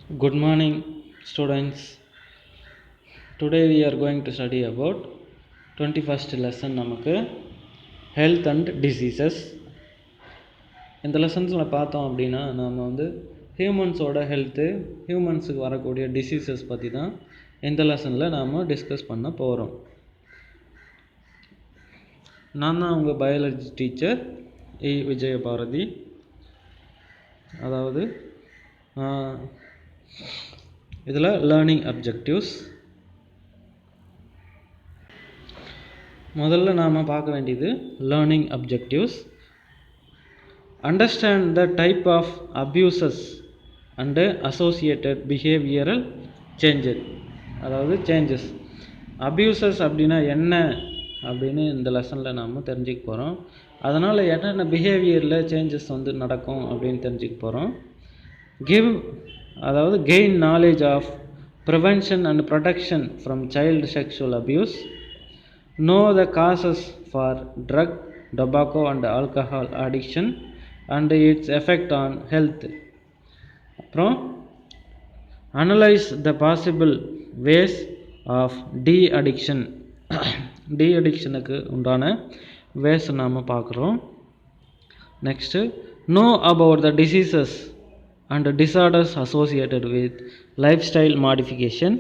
Good morning, students. Today we are going to study about 21st lesson நமக்கு health and diseases. இந்த லெசன்ஸில் பார்த்தோம் அப்படின்னா நாம் ஹியூமன்ஸோட ஹெல்த்து, ஹியூமன்ஸுக்கு வரக்கூடிய டிசீசஸ் பற்றி தான் இந்த லெசனில் நாம் டிஸ்கஸ் பண்ண போகிறோம். நான் தான் உங்கள் பயாலஜி டீச்சர் விஜயபாரதி. அதாவது இதில் லேர்னிங் அப்ஜெக்டிவ்ஸ் முதல்ல நாம் பார்க்க வேண்டியது learning objectives. Understand the type of abuses and associated behavioural changes. அதாவது சேஞ்சஸ். அப்யூசஸ் அப்படின்னா என்ன அப்படின்னு இந்த லெசனில் நாம் தெரிஞ்சுக்க போகிறோம். அதனால் என்னென்ன பிஹேவியரில் சேஞ்சஸ் நடக்கும் அப்படின்னு தெரிஞ்சுக்க போகிறோம். Gain knowledge of prevention and protection from child sexual abuse. Know the causes for drug, tobacco and alcohol addiction and its effect on health. அப்புறம் analyze the possible ways of de-addiction. de-addictionக்கு உண்டான ways நாம் பார்க்குறோம். Next know about the diseases and disorders associated with lifestyle modification.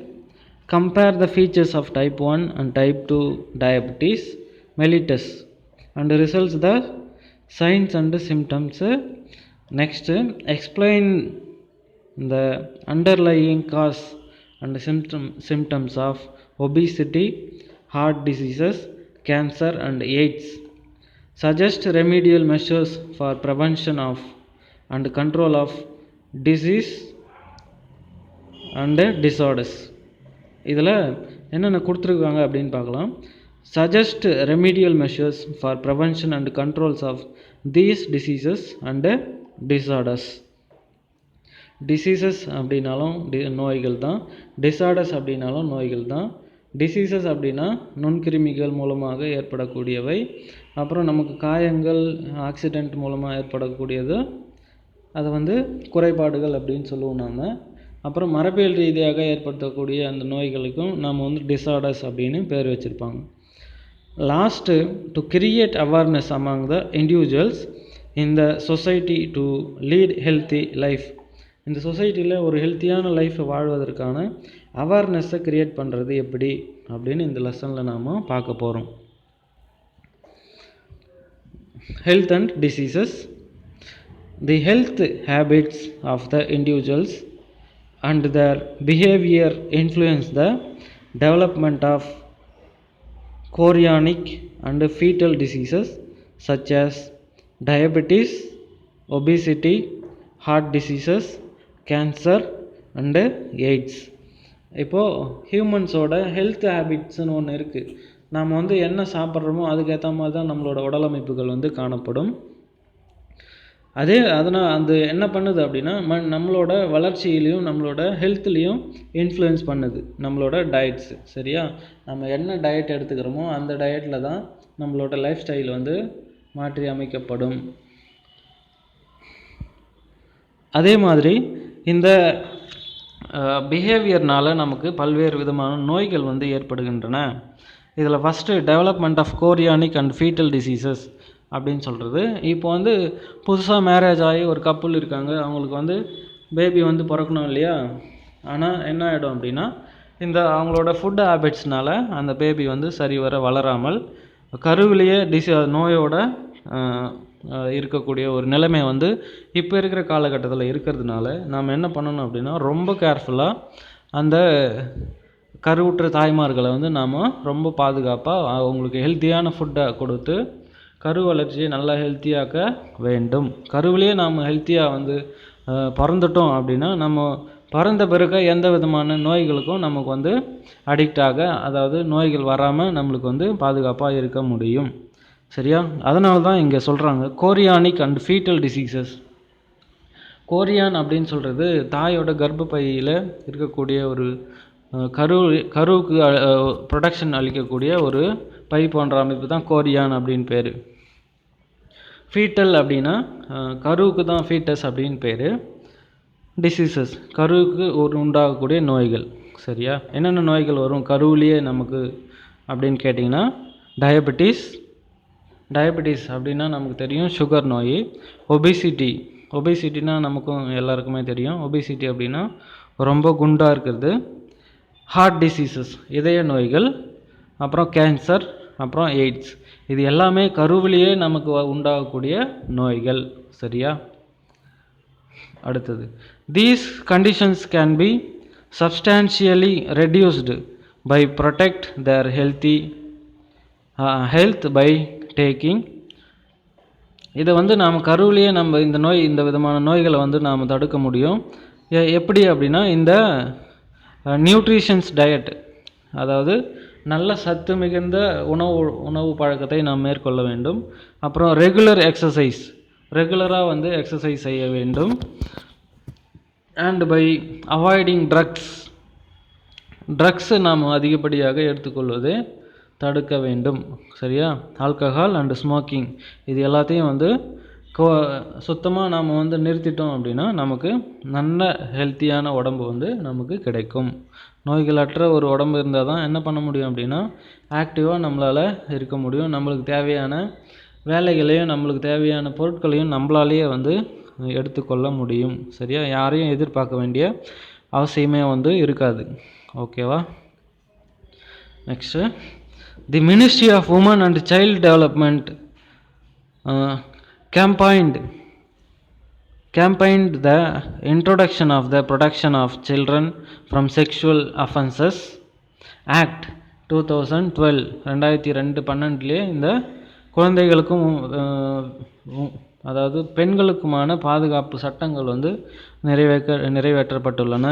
Compare the features of type 1 and type 2 diabetes mellitus and results the signs and symptoms. Next, explain the underlying cause and symptoms of obesity, heart diseases, cancer and AIDS. Suggest remedial measures for prevention of and control of disease and disorders. இதில் என்னென்ன கொடுத்துருக்காங்க அப்படின்னு பார்க்கலாம். Suggest remedial measures for prevention and controls of these diseases and disorders. Diseases அப்படின்னாலும் நோய்கள் தான், disorders அப்படின்னாலும் நோய்கள் தான். டிசீசஸ் அப்படின்னா நுண்கிருமிகள் மூலமாக ஏற்படக்கூடியவை. அப்புறம் நமக்கு காயங்கள், ஆக்சிடெண்ட் மூலமாக ஏற்படக்கூடியது, அது குறைபாடுகள் அப்படின்னு சொல்லுவோம் நாம். அப்புறம் மரபியல் ரீதியாக ஏற்படுத்தக்கூடிய அந்த நோய்களுக்கும் நாம் டிஸார்டர்ஸ் அப்படின்னு பேர் வச்சுருப்பாங்க. Last, to create awareness among the individuals in the society to lead healthy life. இந்த சொசைட்டியில் ஒரு ஹெல்த்தியான லைஃப்பை வாழ்வதற்கான அவேர்னஸை க்ரியேட் பண்ணுறது எப்படி அப்படின்னு இந்த லெசனில் நாம் பார்க்க போகிறோம். Health and diseases. The health habits of the individuals and their behavior influence the development of chorionic and fetal diseases such as diabetes, obesity, heart diseases, cancer and AIDS. இப்போது ஹியூமன்ஸோட ஹெல்த் ஹேபிட்ஸ்னு ஒன்று இருக்குது. நாம் என்ன சாப்பிட்றோமோ அதுக்கேற்ற மாதிரி தான் நம்மளோட உடலமைப்புகள் காணப்படும். அதனால் அது என்ன பண்ணுது அப்படின்னா நம்மளோட வளர்ச்சியிலையும் நம்மளோட ஹெல்த்லேயும் இன்ஃப்ளூயன்ஸ் பண்ணுது நம்மளோட டயட்ஸு. சரியா? நம்ம என்ன டயட் எடுத்துக்கிறோமோ அந்த டயட்டில் தான் நம்மளோட லைஃப் ஸ்டைல் மாற்றி அமைக்கப்படும். அதே மாதிரி இந்த பிஹேவியர்னால் நமக்கு பல்வேறு விதமான நோய்கள் ஏற்படுகின்றன. இதில் first development of chorionic and foetal diseases அப்படின்னு சொல்கிறது. இப்போ புதுசாக மேரேஜ் ஆகி ஒரு கப்புள் இருக்காங்க, அவங்களுக்கு பேபி பிறக்கணும் இல்லையா? ஆனால் என்ன ஆகிடும் அப்படின்னா இந்த அவங்களோட ஃபுட் ஹேபிட்ஸ்னால் அந்த பேபி சரிவர வளராமல் கருவிலேயே நோயோட இருக்கக்கூடிய ஒரு நிலைமை இப்போ இருக்கிற காலகட்டத்தில் இருக்கிறதுனால நாம் என்ன பண்ணணும் அப்படின்னா ரொம்ப கேர்ஃபுல்லாக அந்த கருவுற்ற தாய்மார்களை நாம் ரொம்ப பாதுகாப்பாக அவங்களுக்கு ஹெல்த்தியான ஃபுட்டை கொடுத்து கரு வளர்ச்சியை நல்லா ஹெல்த்தியாக்க வேண்டும். கருவிலேயே நாம் ஹெல்த்தியாக பிறந்துட்டோம் அப்படின்னா நம்ம பிறந்த பிறகு எந்த விதமான நோய்களுக்கும் நமக்கு அடிக்ட் ஆக, அதாவது நோய்கள் வராமல் நம்மளுக்கு பாதுகாப்பாக இருக்க முடியும். சரியா? அதனால தான் இங்கே சொல்கிறாங்க chorionic and foetal diseases. Chorion அப்படின்னு சொல்கிறது தாயோட கர்ப்பப்பையில் இருக்கக்கூடிய ஒரு கருவுக்கு ப்ரொடெக்ஷன் அளிக்கக்கூடிய ஒரு பை போன்ற அமைப்பு தான் கோரியான் அப்படின்னு பேர். ஃபீட்டல் அப்படின்னா கருவுக்கு தான் ஃபீட்டஸ் அப்படின்னு பேர். டிசீசஸ் கருவுக்கு உண்டாகக்கூடிய நோய்கள். சரியா? என்னென்ன நோய்கள் வரும் கருவிலேயே நமக்கு அப்படின்னு கேட்டிங்கன்னா, டயபெட்டிஸ் அப்படின்னா நமக்கு தெரியும் சுகர் நோய். ஒபிசிட்டினா நமக்கும் எல்லாருக்குமே தெரியும். ஒபிசிட்டி அப்படின்னா ரொம்ப குண்டாக இருக்கிறது. ஹார்ட் டிசீசஸ் இதய நோய்கள், அப்புறம் கேன்சர், அப்புறம் எய்ட்ஸ். இது எல்லாமே கருவிலேயே நமக்கு உண்டாகக்கூடிய நோய்கள். சரியா? அடுத்தது, these conditions can be substantially reduced by protect their health by taking. இதை நாம் கருவிலேயே நம்ம இந்த விதமான நோய்களை நாம் தடுக்க முடியும். எப்படி அப்படின்னா, இந்த நியூட்ரிஷன்ஸ் டயட், அதாவது நல்ல சத்து மிகுந்த உணவு பழக்கத்தை நாம் மேற்கொள்ள வேண்டும். அப்புறம் ரெகுலராக எக்ஸசைஸ் செய்ய வேண்டும். அண்ட் பை அவாய்டிங் ட்ரக்ஸ் நாம் அதிகப்படியாக எடுத்துக்கொள்வதை தடுக்க வேண்டும். சரியா? ஆல்கஹால் அண்டு ஸ்மோக்கிங் இது எல்லாத்தையும் சுத்தமாக நாம் நிறுத்திட்டோம் அப்படின்னா நமக்கு நல்ல ஹெல்த்தியான உடம்பு நமக்கு கிடைக்கும். நோய்களற்ற ஒரு உடம்பு இருந்தால் தான் என்ன பண்ண முடியும் அப்படின்னா, ஆக்டிவாக நம்மளால் இருக்க முடியும். நம்மளுக்கு தேவையான வேலைகளையும் நம்மளுக்கு தேவையான பொருட்களையும் நம்மளாலேயே எடுத்துக்கொள்ள முடியும். சரியா? யாரையும் எதிர்பார்க்க வேண்டிய அவசியமே இருக்காது. ஓகேவா? Next, the ministry of women and child development campaigned the introduction of the Protection of Children from Sexual Offences Act 2012. 2012 இந்த குழந்தைகளுக்கும் அதாவது பெண்களுக்குமான பாதுகாப்பு சட்டங்கள் நிறைவேற்றப்பட்டுள்ளன.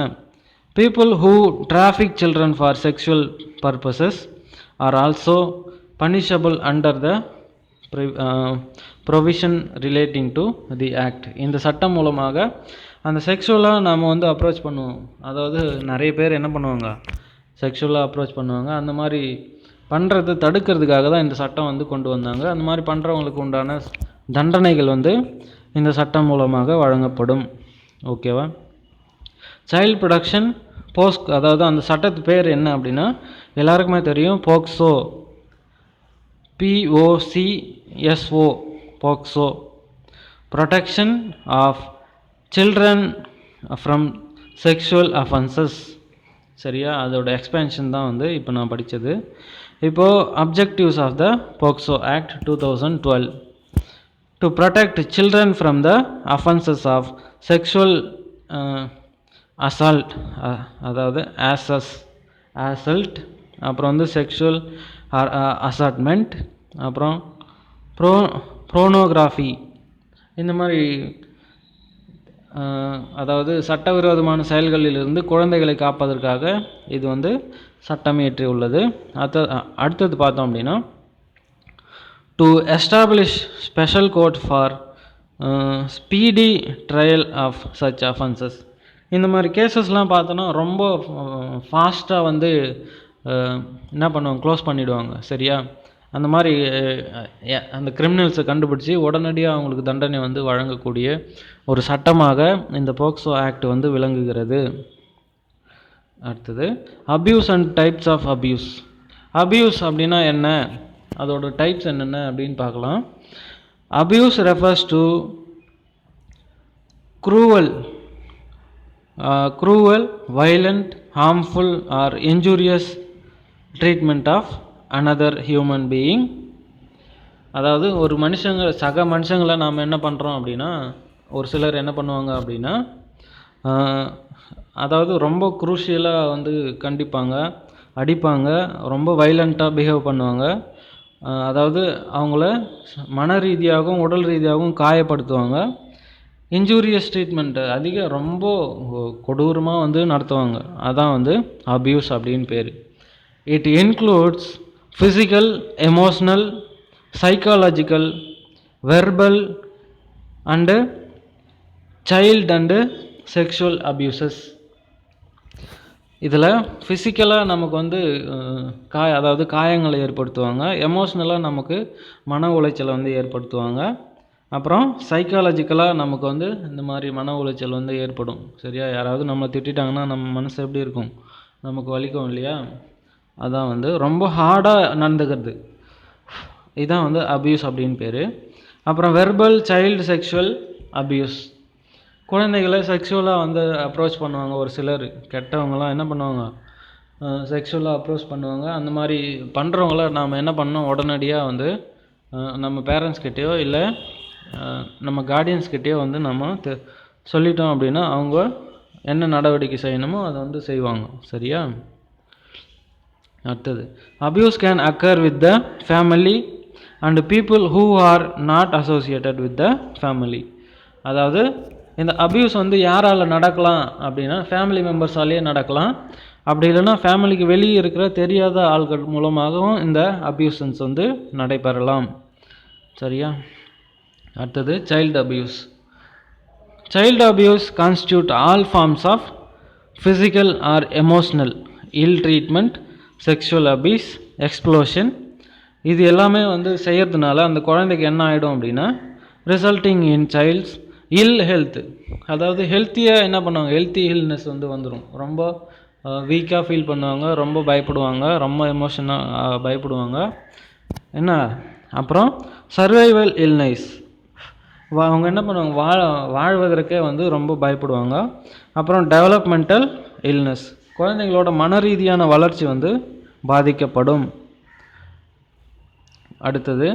People who traffic children for sexual purposes are also punishable under the provision relating to the act. இந்த சட்டம் மூலமாக அந்த செக்ஷுவலாக நாம் அப்ரோச் பண்ணுவோம். அதாவது நிறைய பேர் என்ன பண்ணுவாங்க, செக்ஷுவலாக அப்ரோச் பண்ணுவாங்க. அந்த மாதிரி பண்ணுறது தடுக்கிறதுக்காக தான் இந்த சட்டம் கொண்டு வந்தாங்க. அந்த மாதிரி பண்ணுறவங்களுக்கு உண்டான தண்டனைகள் இந்த சட்டம் மூலமாக வழங்கப்படும். ஓகேவா? சைல்டு ப்ரொடெக்ஷன் அதாவது அந்த சட்டத்து பேர் என்ன அப்படின்னா, எல்லாருக்குமே தெரியும், POCSO. POCSO, protection of children from sexual offences. சரியா? அதோட எக்ஸ்பென்ஷன் தான் இப்போ நான் படித்தது. இப்போது objectives of the POCSO act 2012 to protect children from the offences of sexual assault, அதாவது ஆசல்ட், அப்புறம் செக்ஷுவல் அசால்ட்மெண்ட், அப்புறம் ப்ரோனோகிராஃபி. இந்த மாதிரி அதாவது சட்டவிரோதமான செயல்களிலிருந்து குழந்தைகளை காப்பதற்காக இது சட்டம் இயற்றி உள்ளது. அடுத்தது பார்த்தோம் அப்படின்னா, to establish special court for speedy trial of such offences. இந்த மாதிரி கேசஸ்லாம் பார்த்தோன்னா ரொம்ப ஃபாஸ்ட்டாக என்ன பண்ணுவாங்க, க்ளோஸ் பண்ணிவிடுவாங்க. சரியா? அந்த மாதிரி அந்த கிரிமினல்ஸை கண்டுபிடிச்சி உடனடியாக அவங்களுக்கு தண்டனை வழங்கக்கூடிய ஒரு சட்டமாக இந்த போக்சோ ஆக்ட் விளங்குகிறது. அடுத்தது, abuse and types of abuse அப்படின்னா என்ன, அதோட டைப்ஸ் என்னென்ன அப்படின்னு பார்க்கலாம். Abuse refers to cruel, violent, harmful or injurious treatment of another human being. அதாவது ஒரு சக மனுஷங்களை நாம் என்ன பண்ணுறோம் அப்படின்னா, ஒரு சிலர் என்ன பண்ணுவாங்க அப்படின்னா, அதாவது ரொம்ப குரூஷியலாக கண்டிப்பாங்க, அடிப்பாங்க, ரொம்ப வைலண்ட்டாக பிஹேவ் பண்ணுவாங்க. அதாவது அவங்கள மன ரீதியாகவும் உடல் ரீதியாகவும் காயப்படுத்துவாங்க. இன்ஜூரியஸ் ட்ரீட்மெண்ட்டு ரொம்ப கொடூரமாக நடத்துவாங்க. அதான் அப்யூஸ் அப்படின்னு பேர். It includes physical, emotional, psychological, verbal and child and sexual abuses. இதில் ஃபிசிக்கலாக நமக்கு அதாவது காயங்களை ஏற்படுத்துவாங்க. எமோஷ்னலாக நமக்கு மன உளைச்சலை ஏற்படுத்துவாங்க. அப்புறம் சைக்காலஜிக்கலாக நமக்கு வந்து இந்த மாதிரி மன உளைச்சல் வந்து ஏற்படும். சரியா? யாராவது நம்மளை திட்டாங்கன்னா நம்ம மனசு எப்படி இருக்கும்? நமக்கு வலிக்கும் இல்லையா? அதான் வந்து ரொம்ப ஹார்டாக நடந்துக்கிறது, இதுதான் வந்து அபியூஸ் அப்படின்னு பேர். அப்புறம் வெர்பல் சைல்டு செக்ஷுவல் அபியூஸ். குழந்தைகளை செக்ஷுவலாக வந்து அப்ரோச் பண்ணுவாங்க. ஒரு சிலர் கெட்டவங்களாம் என்ன பண்ணுவாங்க, செக்ஷுவலாக அப்ரோச் பண்ணுவாங்க. அந்த மாதிரி பண்ணுறவங்கள நாம் என்ன பண்ணோம், உடனடியாக வந்து நம்ம பேரண்ட்ஸ்கிட்டேயோ இல்லை நம்ம கார்டியன்ஸ்கிட்டேயோ வந்து நம்ம சொல்லிட்டோம் அப்படின்னா அவங்க என்ன நடவடிக்கை செய்யணுமோ அதை வந்து செய்வாங்க. சரியா? அடுத்தது, abuse can occur with the family and people who are not associated with the family. அதாவது இந்த அபியூஸ் வந்து யாரால் நடக்கலாம் அப்படின்னா ஃபேமிலி மெம்பர்ஸாலேயே நடக்கலாம். அப்படி இல்லைன்னா ஃபேமிலிக்கு வெளியே இருக்கிற தெரியாத ஆள்கள் மூலமாகவும் இந்த அபியூசன்ஸ் வந்து நடைபெறலாம். சரியா? அடுத்தது, child abuse. Child abuse constitute all forms of physical or emotional ill treatment, sexual abuse, explosion. இது எல்லாமே வந்து செய்கிறதுனால அந்த குழந்தைக்கு என்ன ஆகிடும் அப்படின்னா resulting in child's ill health. அதாவது ஹெல்த்தியாக என்ன பண்ணுவாங்க, ஹெல்த்தி இல்னஸ் வந்து வந்துடும். ரொம்ப வீக்காக ஃபீல் பண்ணுவாங்க, ரொம்ப பயப்படுவாங்க, ரொம்ப எமோஷனாக பயப்படுவாங்க. என்ன அப்புறம் சர்வைவல் இல்னஸ், அவங்க என்ன பண்ணுவாங்க, வாழ்வதற்கே வந்து ரொம்ப பயப்படுவாங்க. அப்புறம் டெவலப்மெண்டல் இல்னஸ், குழந்தைங்களோட மன ரீதியான வளர்ச்சி வந்து பாதிக்கப்படும். அடுத்தது,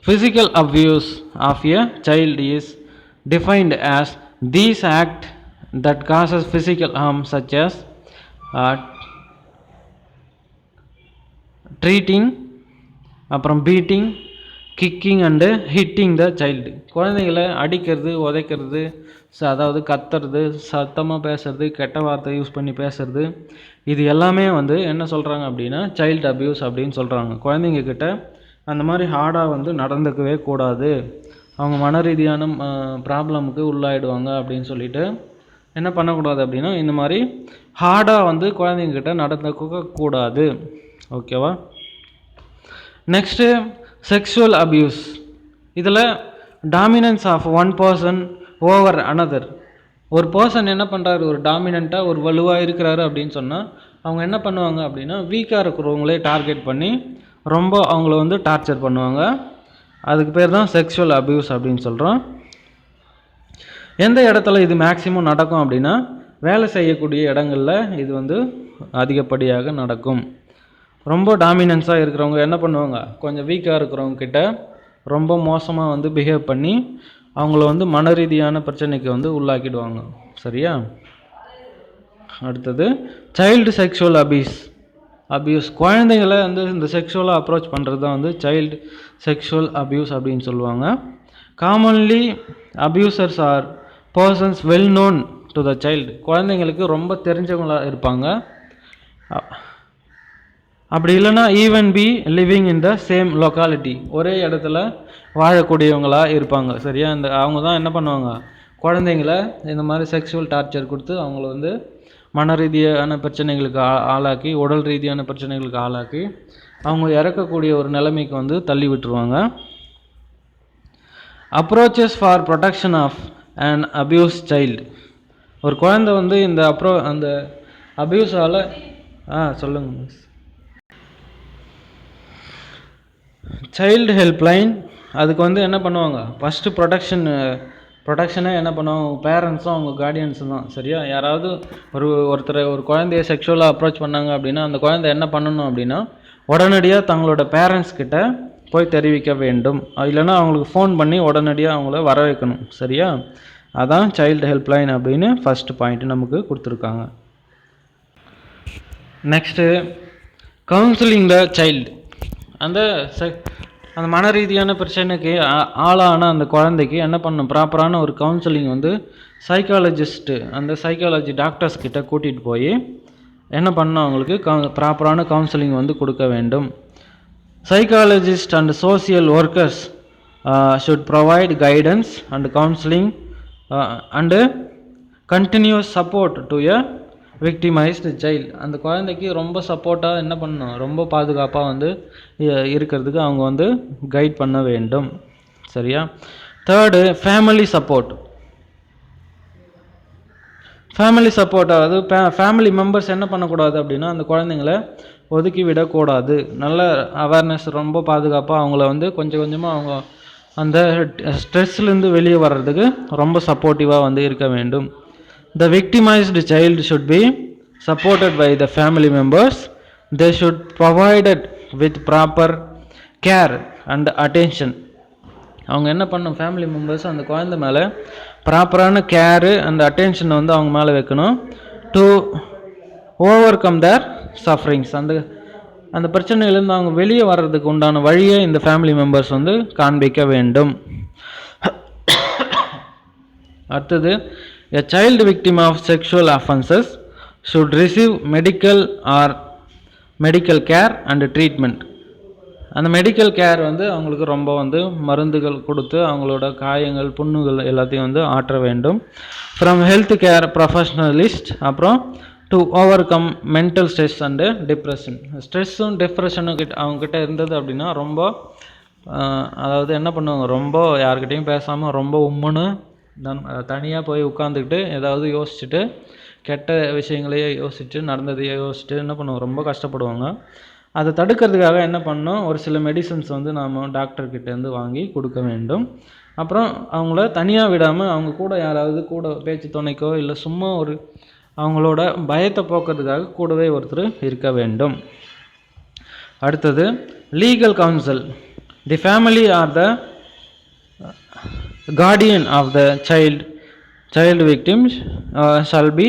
physical abuse of a child is defined as these act that causes physical harm such as treating, அப்புறம் beating, kicking and hitting the child. குழந்தைகளை அடிக்கிறது, உதைக்கிறது, அதாவது கத்துறது, சத்தமாக பேசுறது, கெட்ட வார்த்தை யூஸ் பண்ணி பேசுறது, இது எல்லாமே வந்து என்ன சொல்கிறாங்க அப்படின்னா சைல்டு அபியூஸ் அப்படின்னு சொல்கிறாங்க. குழந்தைங்க கிட்ட அந்த மாதிரி ஹார்டாக வந்து நடந்துக்கவே கூடாது, அவங்க மன ரீதியான ப்ராப்ளமுக்கு உள்ளாயிடுவாங்க அப்படின்னு சொல்லிட்டு என்ன பண்ணக்கூடாது அப்படின்னா இந்த மாதிரி ஹார்டாக வந்து குழந்தைங்கக்கிட்ட நடந்துக்க கூடாது. ஓகேவா? Next, sexual abuse. இதில் dominance of one person over another. ஒரு பர்சன் என்ன பண்ணுறாரு, ஒரு டாமினண்ட்டாக ஒரு வலுவாக இருக்கிறாரு அப்படின்னு சொன்னால் அவங்க என்ன பண்ணுவாங்க அப்படின்னா வீக்காக இருக்கிறவங்களே டார்கெட் பண்ணி ரொம்ப அவங்கள வந்து டார்ச்சர் பண்ணுவாங்க. அதுக்கு பேர் தான் செக்ஷுவல் அபியூஸ் அப்படின்னு சொல்கிறோம். எந்த இடத்துல இது மேக்சிமம் நடக்கும் அப்படின்னா வேலை செய்யக்கூடிய இடங்களில் இது வந்து அதிகப்படியாக நடக்கும். ரொம்ப டாமினன்ஸாக இருக்கிறவங்க என்ன பண்ணுவாங்க, கொஞ்சம் வீக்காக இருக்கிறவங்க கிட்ட ரொம்ப மோசமாக வந்து பிஹேவ் பண்ணி அவங்கள வந்து மன ரீதியான பிரச்சனைக்கு வந்து உள்ளாக்கிடுவாங்க. சரியா? அடுத்தது, சைல்டு செக்ஷுவல் அபியூஸ். குழந்தைகளை வந்து இந்த செக்ஷுவலாக அப்ரோச் பண்ணுறது தான் வந்து சைல்டு செக்ஷுவல் அபியூஸ் அப்படின்னு சொல்லுவாங்க. Commonly abusers are persons well known to the child. குழந்தைங்களுக்கு ரொம்ப தெரிஞ்சவங்களாக இருப்பாங்க. அப்படி இல்லைன்னா even be living in the same locality, ஒரே இடத்துல வாழக்கூடியவங்களாக இருப்பாங்க. சரியா? அவங்க தான் என்ன பண்ணுவாங்க, குழந்தைங்களை இந்த மாதிரி செக்ஷுவல் டார்ச்சர் கொடுத்து அவங்கள வந்து மன ரீதியான பிரச்சனைகளுக்கு ஆளாக்கி, உடல் ரீதியான பிரச்சனைகளுக்கு ஆளாக்கி அவங்க இறக்கக்கூடிய ஒரு நிலைமைக்கு வந்து தள்ளி விட்டுருவாங்க. Approaches for protection of and abuse child. ஒரு குழந்தை வந்து அந்த அபியூஸால் சொல்லுங்க மிஸ். சைல்டு ஹெல்ப்லைன், அதுக்கு வந்து என்ன பண்ணுவாங்க, ஃபஸ்ட்டு ப்ரொடெக்ஷனே என்ன பண்ணுவாங்க, பேரண்ட்ஸும் அவங்க கார்டியன்ஸும் தான். சரியா? யாராவது ஒரு குழந்தைய செக்ஷுவலாக அப்ரோச் பண்ணாங்க அப்படின்னா அந்த குழந்தை என்ன பண்ணணும் அப்படின்னா உடனடியாக தங்களோட பேரண்ட்ஸ் கிட்ட போய் தெரிவிக்க வேண்டும். இல்லைன்னா அவங்களுக்கு ஃபோன் பண்ணி உடனடியாக அவங்கள வர வைக்கணும். சரியா? அதான் சைல்டு ஹெல்ப்லைன் அப்படின்னு ஃபஸ்ட்டு பாயிண்ட் நமக்கு கொடுத்துருக்காங்க. Next, counselling the child. அந்த மன ரீதியான பிரச்சனைக்கு ஆளான அந்த குழந்தைக்கு என்ன பண்ணணும், ப்ராப்பரான ஒரு கவுன்சிலிங் வந்து சைக்காலஜி டாக்டர்ஸ் கிட்ட கூட்டிகிட்டு போய் என்ன பண்ணணும், அவங்களுக்கு ப்ராப்பரான கவுன்சிலிங் வந்து கொடுக்க வேண்டும். Psychologist and social workers should provide guidance and counselling and continuous support to a victimised child. அந்த குழந்தைக்கு ரொம்ப சப்போர்ட்டாக என்ன பண்ணணும், ரொம்ப பாதுகாப்பாக வந்து இருக்கிறதுக்கு அவங்க வந்து கைட் பண்ண வேண்டும். சரியா? Third family support. Family support, அதாவது ஃபேமிலி மெம்பர்ஸ் என்ன பண்ணக்கூடாது அப்படின்னா அந்த குழந்தைங்கள ஒதுக்கி விடக்கூடாது. நல்ல அவேர்னஸ், ரொம்ப பாதுகாப்பாக அவங்கள வந்து கொஞ்சம் கொஞ்சமாக அவங்க அந்த ஸ்ட்ரெஸ்லேருந்து வெளியே வர்றதுக்கு ரொம்ப சப்போர்ட்டிவாக வந்து இருக்க வேண்டும். The victimized child should be supported by the family members. They should provided with proper care and attention. அவங்க என்ன பண்ணணும், ஃபேமிலி மெம்பர்ஸ் அந்த குழந்தை மேலே ப்ராப்பரான கேரு அண்ட் அட்டென்ஷனை வந்து அவங்க மேலே வைக்கணும். To overcome their sufferings, அந்த பிரச்சனையிலேருந்து அவங்க வெளியே வர்றதுக்கு உண்டான வழியை இந்த ஃபேமிலி மெம்பர்ஸ் வந்து காண்பிக்க வேண்டும். அடுத்தது, a child victim of sexual offenses should receive medical care and treatment. அந்த மெடிக்கல் கேர் வந்து அவங்களுக்கு ரொம்ப வந்து மருந்துகள் கொடுத்து அவங்களோட காயங்கள், புண்ணுகள் எல்லாத்தையும் வந்து ஆற்ற வேண்டும். From health care professionalist. அப்புறம் to overcome mental stress and depression. ஸ்ட்ரெஸ்ஸும் டிப்ரெஷனும் அவங்கக்கிட்ட இருந்தது அப்படின்னா ரொம்ப அதாவது என்ன பண்ணுவாங்க, ரொம்ப யார்கிட்டையும் பேசாமல் ரொம்ப உம்முன்னு தனியாக போய் உட்காந்துக்கிட்டு ஏதாவது யோசிச்சுட்டு, கெட்ட விஷயங்களையே யோசிச்சுட்டு, நடந்ததையே யோசிச்சுட்டு என்ன பண்ணுவாங்க, ரொம்ப கஷ்டப்படுவாங்க. அதை தடுக்கிறதுக்காக என்ன பண்ணணும், ஒரு சில மெடிசன்ஸ் வந்து நாம் டாக்டர்கிட்டேருந்து வாங்கி கொடுக்க வேண்டும். அப்புறம் அவங்கள தனியாக விடாமல் அவங்க கூட யாராவது கூட பேச்சு துணைக்கோ இல்லை சும்மா ஒரு அவங்களோட பயத்தை போக்குறதுக்காக கூடவே ஒருத்தர் இருக்க வேண்டும். அடுத்தது, legal council. The family R the guardian of the child victims shall be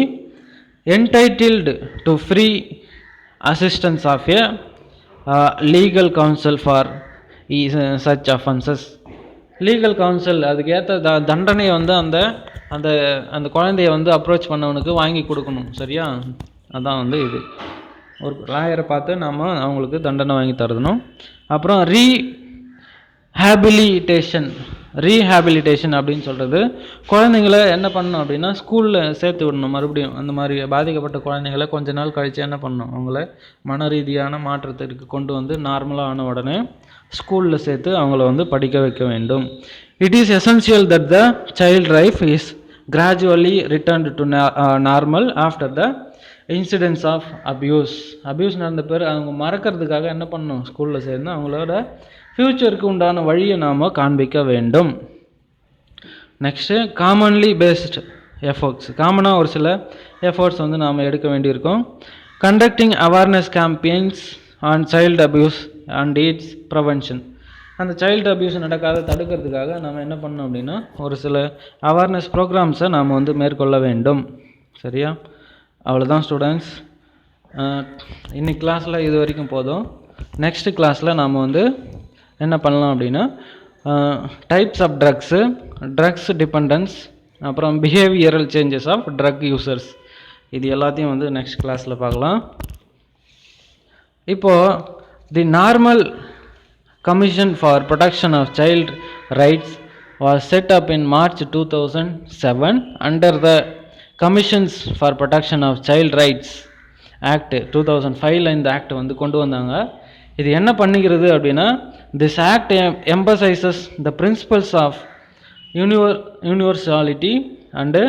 entitled to free assistance of a legal counsel for such offenses. Legal council அதுக்கு ஏற்ற தண்டனையை வந்து அந்த அந்த அந்த குழந்தைய வந்து அப்ரோச் பண்ணவனுக்கு வாங்கி கொடுக்கணும். சரியா? அதான் வந்து இது ஒரு லாயரை பார்த்து நாம் அவங்களுக்கு தண்டனை வாங்கி தரணும். அப்புறம் ரீஹேபிலிட்டேஷன் அப்படின்னு சொல்கிறது, குழந்தைங்கள என்ன பண்ணணும் அப்படின்னா ஸ்கூலில் சேர்த்து விடணும். மறுபடியும் அந்த மாதிரி பாதிக்கப்பட்ட குழந்தைங்கள கொஞ்ச நாள் கழித்து என்ன பண்ணணும், அவங்கள மன ரீதியான மாற்றத்திற்கு கொண்டு வந்து நார்மலாக ஆன உடனே ஸ்கூலில் சேர்த்து அவங்கள வந்து படிக்க வைக்க வேண்டும். It is essential that the child life is gradually returned to normal after the incidents of abuse நடந்த பேர் அவங்க மறக்கிறதுக்காக என்ன பண்ணணும், ஸ்கூலில் சேர்ந்து அவங்களோட ஃப்யூச்சருக்கு உண்டான வழியை நாம் காண்பிக்க வேண்டும். Next, commonly based efforts. காமனாக ஒரு சில எஃபர்ட்ஸ் வந்து நாம் எடுக்க வேண்டியிருக்கோம். Conducting awareness campaigns on child abuse and its prevention. அந்த சைல்டு அப்யூஸ் நடக்காத தடுக்கிறதுக்காக நாம் என்ன பண்ணோம் அப்படின்னா ஒரு சில அவேர்னஸ் ப்ரோக்ராம்ஸை நாம் வந்து மேற்கொள்ள வேண்டும். சரியா? அவ்வளோதான் ஸ்டூடெண்ட்ஸ். இன்னைக்கு கிளாஸில் இது வரைக்கும் போதும். நெக்ஸ்ட் கிளாஸில் நாம் வந்து என்ன பண்ணலாம் அப்படின்னா டைப்ஸ் ஆஃப் ட்ரக்ஸ் டிபெண்டன்ஸ், அப்புறம் behavioural changes of drug users, இது எல்லாத்தையும் வந்து நெக்ஸ்ட் கிளாஸில் பார்க்கலாம். இப்போது the normal commission for protection of child rights was set up in March 2007 under the commissions for protection of child rights act 2005. இந்த act வந்து கொண்டு வந்தாங்க. இது என்ன பண்ணுகிறது அப்படின்னா, this act emphasises the principles of universality and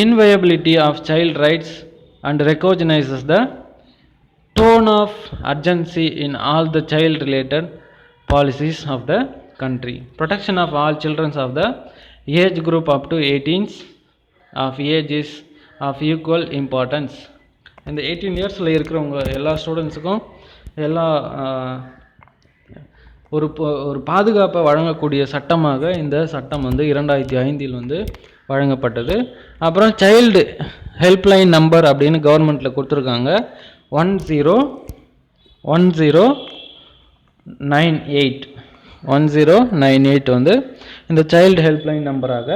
inviolability of child rights and recognizes the tone of urgency in all the child related policies of the country. Protection of all children of the age group up to 18 of age is of equal importance. இந்த 18 இயர்ஸில் இருக்கிறவங்க எல்லா ஸ்டூடெண்ட்ஸுக்கும் எல்லா ஒரு பாதுகாப்பை வழங்கக்கூடிய சட்டமாக இந்த சட்டம் வந்து 2005 வந்து வழங்கப்பட்டது. அப்புறம் சைல்டு ஹெல்ப்லைன் நம்பர் அப்படின்னு கவர்மெண்ட்டில் கொடுத்துருக்காங்க. 1098 வந்து இந்த சைல்டு ஹெல்ப்லைன் நம்பராக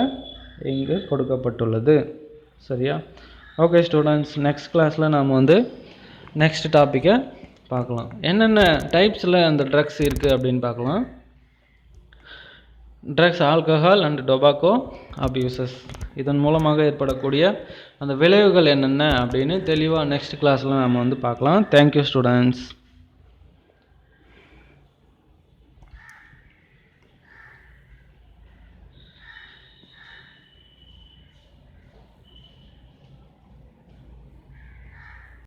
இங்கு கொடுக்கப்பட்டுள்ளது. சரியா? ஓகே ஸ்டூடெண்ட்ஸ், நெக்ஸ்ட் கிளாஸில் நாம் வந்து நெக்ஸ்ட் டாப்பிக்கை பார்க்கலாம். என்னென்ன டைப்ஸில் அந்த ட்ரக்ஸ் இருக்குது அப்படின்னு பார்க்கலாம். Drugs, alcohol and tobacco abuses, இதன் மூலமாக ஏற்படக்கூடிய அந்த விளைவுகள் என்னென்ன அப்படின்னு தெளிவாக நெக்ஸ்ட் கிளாஸில் நம்ம வந்து பார்க்கலாம். Thank you students.